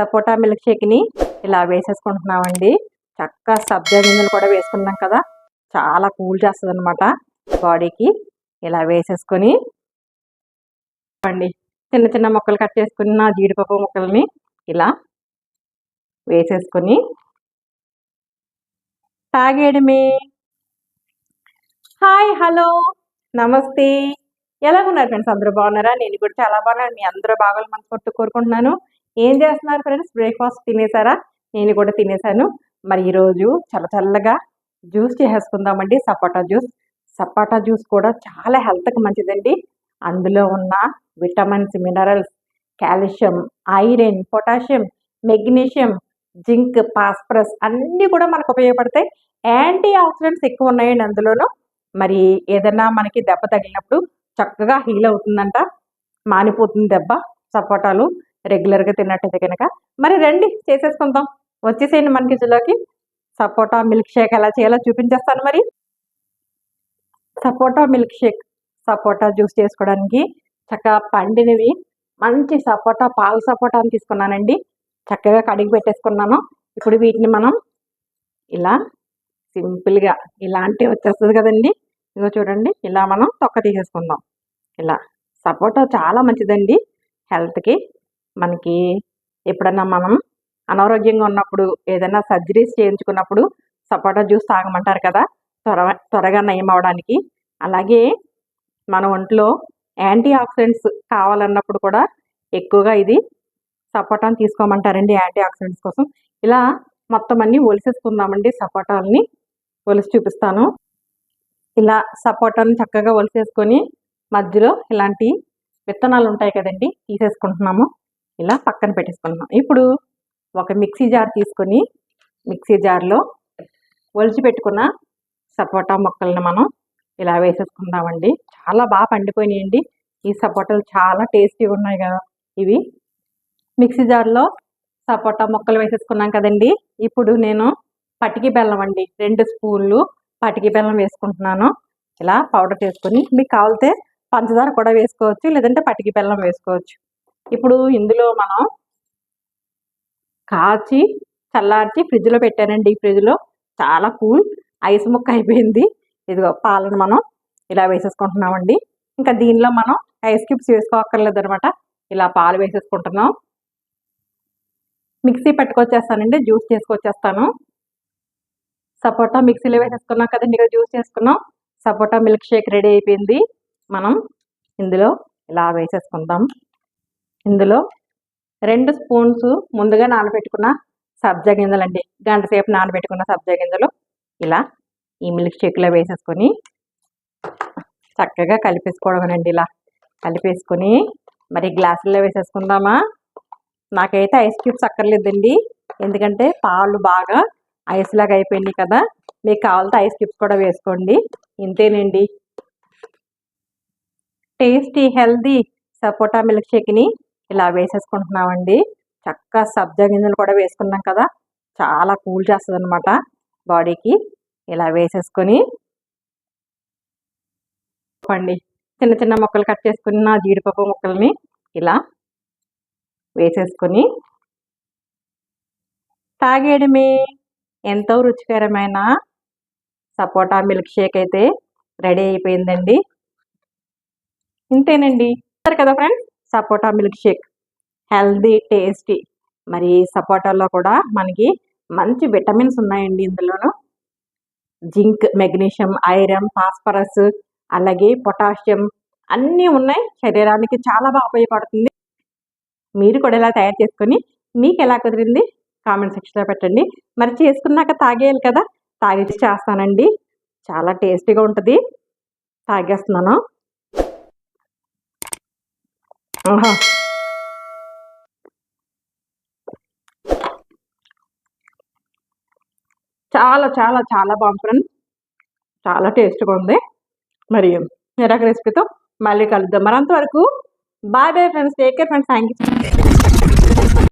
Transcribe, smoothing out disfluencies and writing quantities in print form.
సపోటా milk షేక్ని ఇలా వేసేసుకుంటున్నామండి. చక్కగా సబ్జా గింజలు కూడా వేసుకున్నాం కదా, చాలా కూల్ చేస్తుంది అనమాట బాడీకి. ఇలా వేసేసుకొని అండి చిన్న చిన్న ముక్కలు కట్ చేసుకున్న జీడిపప్పు ముక్కల్ని ఇలా వేసేసుకొని తాగేయడమే. హాయ్, హలో, నమస్తే. ఎలా ఉన్నారు ఫ్రెండ్స్? అందరూ బాగున్నారా? నేను కూడా చాలా బాగున్నాను. మీ అందరూ బాగా మనస్ఫూర్తిగా కోరుకుంటున్నాను. ఏం చేస్తున్నారు ఫ్రెండ్స్? బ్రేక్ఫాస్ట్ తినేసారా? నేను కూడా తినేసాను. మరి ఈరోజు చల్లగా జ్యూస్ చేసేసుకుందామండి. సపోటా జ్యూస్. సపోటా జ్యూస్ కూడా చాలా హెల్త్కి మంచిదండి. అందులో ఉన్న vitamins, minerals, calcium, iron, potassium, magnesium, zinc, phosphorus అన్నీ కూడా మనకు ఉపయోగపడతాయి. యాంటీ ఆక్సిడెంట్స్ ఎక్కువ ఉన్నాయండి అందులోనూ. మరి ఏదైనా మనకి దెబ్బ తగిలినప్పుడు చక్కగా హీల్ అవుతుందంట, మానిపోతుంది దెబ్బ సపోటాలు రెగ్యులర్గా తిన్నట్టయితే కనుక. మరి రండి చేసేసుకుందాం. వచ్చేసేయండి మన కిచెన్లోకి. సపోటా మిల్క్ షేక్ ఎలా చేయాలో చూపించేస్తాను. మరి సపోటా మిల్క్ షేక్, సపోటా జ్యూస్ చేసుకోవడానికి చక్కగా పండినవి మంచి సపోటా, పాలు సపోటాని తీసుకున్నానండి. చక్కగా కడిగి పెట్టేసుకున్నాను. ఇప్పుడు వీటిని మనం ఇలా సింపుల్గా ఇలాంటివి వచ్చేస్తుంది కదండి. ఇదిగో చూడండి, ఇలా మనం తొక్క తీసేసుకుందాం. ఇలా సపోటా చాలా మంచిదండి హెల్త్కి. మనకి ఎప్పుడన్నా మనం అనారోగ్యంగా ఉన్నప్పుడు, ఏదైనా సర్జరీస్ చేయించుకున్నప్పుడు సపోటా జ్యూస్ తాగమంటారు కదా, త్వరగా నయం అవడానికి. అలాగే మన ఒంట్లో యాంటీ ఆక్సిడెంట్స్ కావాలన్నప్పుడు కూడా ఎక్కువగా ఇది సపోటాను తీసుకోమంటారండి యాంటీ ఆక్సిడెంట్స్ కోసం. ఇలా మొత్తం అన్నీ ఒలిసేసుకుందామండి. సపోటాలని ఒలిసి చూపిస్తాను. ఇలా సపోటాను చక్కగా ఒలిసేసుకొని మధ్యలో ఇలాంటి విత్తనాలు ఉంటాయి కదండి, తీసేసుకుంటున్నాము. ఇలా పక్కన పెట్టేసుకుంటున్నాం. ఇప్పుడు ఒక మిక్సీ జార్ తీసుకొని మిక్సీ జార్లో ఒలిచి పెట్టుకున్న సపోటా ముక్కలను మనం ఇలా వేసేసుకుందామండి. చాలా బాగా పండిపోయినాయండి ఈ సపోటాలు, చాలా టేస్టీగా ఉన్నాయి కదా ఇవి. మిక్సీ జార్లో సపోటా ముక్కలు వేసేసుకున్నాం కదండి. ఇప్పుడు నేను పటికి బెల్లం అండి, 2 స్పూన్లు పటికి బెల్లం వేసుకుంటున్నాను. ఇలా పౌడర్ చేసుకొని, మీకు కావాలితే పంచదార కూడా వేసుకోవచ్చు, లేదంటే పటికి బెల్లం వేసుకోవచ్చు. ఇప్పుడు ఇందులో మనం కాచి చల్లార్చి ఫ్రిడ్జ్లో పెట్టానండి. ఫ్రిడ్జ్లో చాలా కూల్, ఐస్ ముక్క అయిపోయింది. ఇదిగో పాలను మనం ఇలా వేసేసుకుంటున్నామండి. ఇంకా దీనిలో మనం ఐస్ క్యూబ్స్ వేసుకోక్కర్లేదు అనమాట. ఇలా పాలు వేసేసుకుంటున్నాం. Mixie పట్టుకొచ్చేస్తానండి, juice చేసుకొచ్చేస్తాను. సపోటా మిక్సీలో వేసేసుకున్నాం కదండి, ఇక్కడ జ్యూస్ చేసుకున్నాం. సపోటా మిల్క్ షేక్ రెడీ అయిపోయింది. మనం ఇందులో ఇలా వేసేసుకుందాం. ఇందులో 2 స్పూన్స్ ముందుగా నానబెట్టుకున్న సబ్జా గింజలండి, గంట సేపు నానబెట్టుకున్న సబ్జా గింజలు ఇలా ఈ మిల్క్ షేక్లో వేసేసుకొని చక్కగా కలిపేసుకోవడమేనండి. ఇలా కలిపేసుకొని మరి గ్లాసుల్లో వేసేసుకుందామా. నాకైతే ఐస్ క్యూబ్స్ అక్కర్లేదండి, ఎందుకంటే పాలు బాగా ఐస్ లాగా అయిపోయింది కదా. మీకు కావాలంటే ఐస్ క్యూబ్స్ కూడా వేసుకోండి. ఇంతేనండి, టేస్టీ హెల్దీ సపోటా మిల్క్ షేక్ని ఇలా వేసేసుకుంటున్నామండి. చక్కగా సబ్జా గింజలు కూడా వేసుకున్నాం కదా, చాలా కూల్ చేస్తుంది అనమాట బాడీకి. ఇలా వేసేసుకొని పండి చిన్న చిన్న ముక్కలు కట్ చేసుకున్న జీడిపప్పు ముక్కల్ని ఇలా వేసేసుకొని తాగేయడమే. ఎంతో రుచికరమైన సపోటా మిల్క్ షేక్ అయితే రెడీ అయిపోయిందండి. ఇంతేనండి, సరే కదా ఫ్రెండ్స్, సపోటా మిల్క్ షేక్ హెల్దీ, టేస్టీ. మరి సపోటాలో కూడా మనకి మంచి విటమిన్స్ ఉన్నాయండి. ఇందులోనూ జింక్, మెగ్నీషియం, ఐరన్, ఫాస్ఫరస్, అలాగే పొటాషియం అన్నీ ఉన్నాయి. శరీరానికి చాలా బాగా ఉపయోగపడుతుంది. మీరు కూడా ఇలా తయారు చేసుకొని మీకు ఎలా కుదిరింది కామెంట్ సెక్షన్లో పెట్టండి. మరి చేసుకున్నాక తాగేయాలి కదా, తాగేసి చేస్తానండి. చాలా టేస్టీగా ఉంటుంది. తాగేస్తున్నాను. ఆహా, చాలా చాలా చాలా బాగుంది ఫ్రెండ్స్, చాలా టేస్ట్గా ఉంది. మరి మరొక రెసిపీతో మళ్ళీ కలుద్దాం. మరి అంతవరకు bye bye friends, take care friends, thank you.